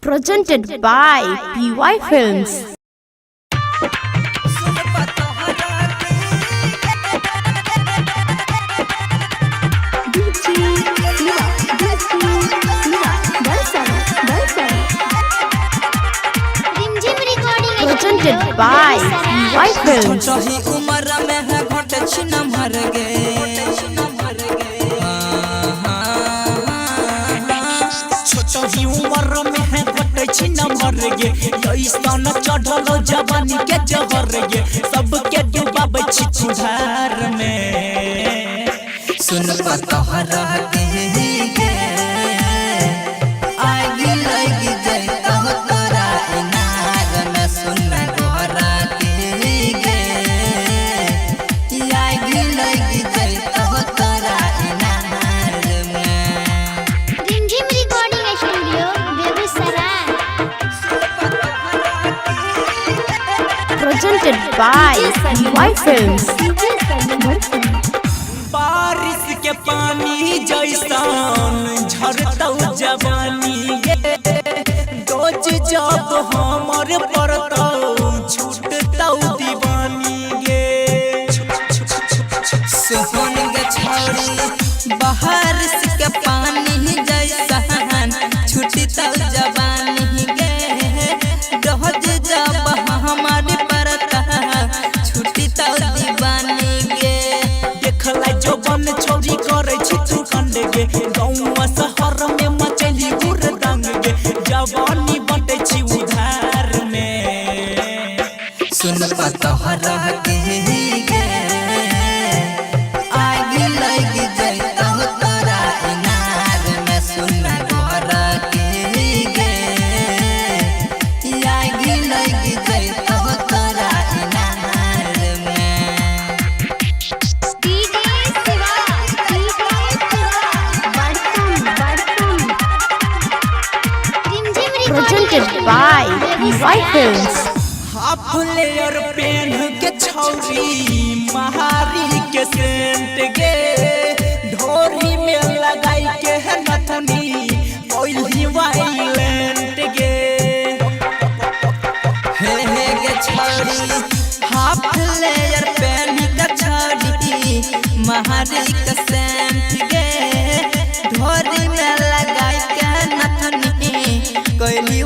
Presented by PY Films. Presented by PY Films. छोटी उम्र में है घटे छिना मर गे ऐसन चढ़लो जवानी के जहर गे सबके डुबाबै छी सुधार में सुन पतहर गे आगि लगी जाय तब तोरा इनार में सुन गोहरा गे आगि लगी जाय तब तोरा इनार में Rimjhim recording studio Begusarai. Presented by PY Films. बारिश के पानी जैसन झरतौ जवानी गे डोज जब हमर पड़तौ छूटतौ दीवानी गे सोहन गे छोड़ी बारिश के पानी जैसन छूटतौ जवानी गे डोज जब हमर पड़तौ छूटतौ दीवानी गे देखला जो बन छोरी करे छी तू कंड गे गाँव शहर में मचली हुरदंग गे जवानी बटे छी उधार में सुन पतहर गे आगि लगी जाय तब तोरा इनार में सुन गोहरा गे आगि लगी जाय तब तोरा इनार में Presented by PY Films. हाफ लेयर पेन के छौरी महारी के सेंट गे ढोरी में लगाई के है नथनी कोइली वाइलेंट गे हे गे छौरी हाफ लेयर पेन के छौरी महारी के सेंट गे ढोरी में लगाई के नथनी कोइली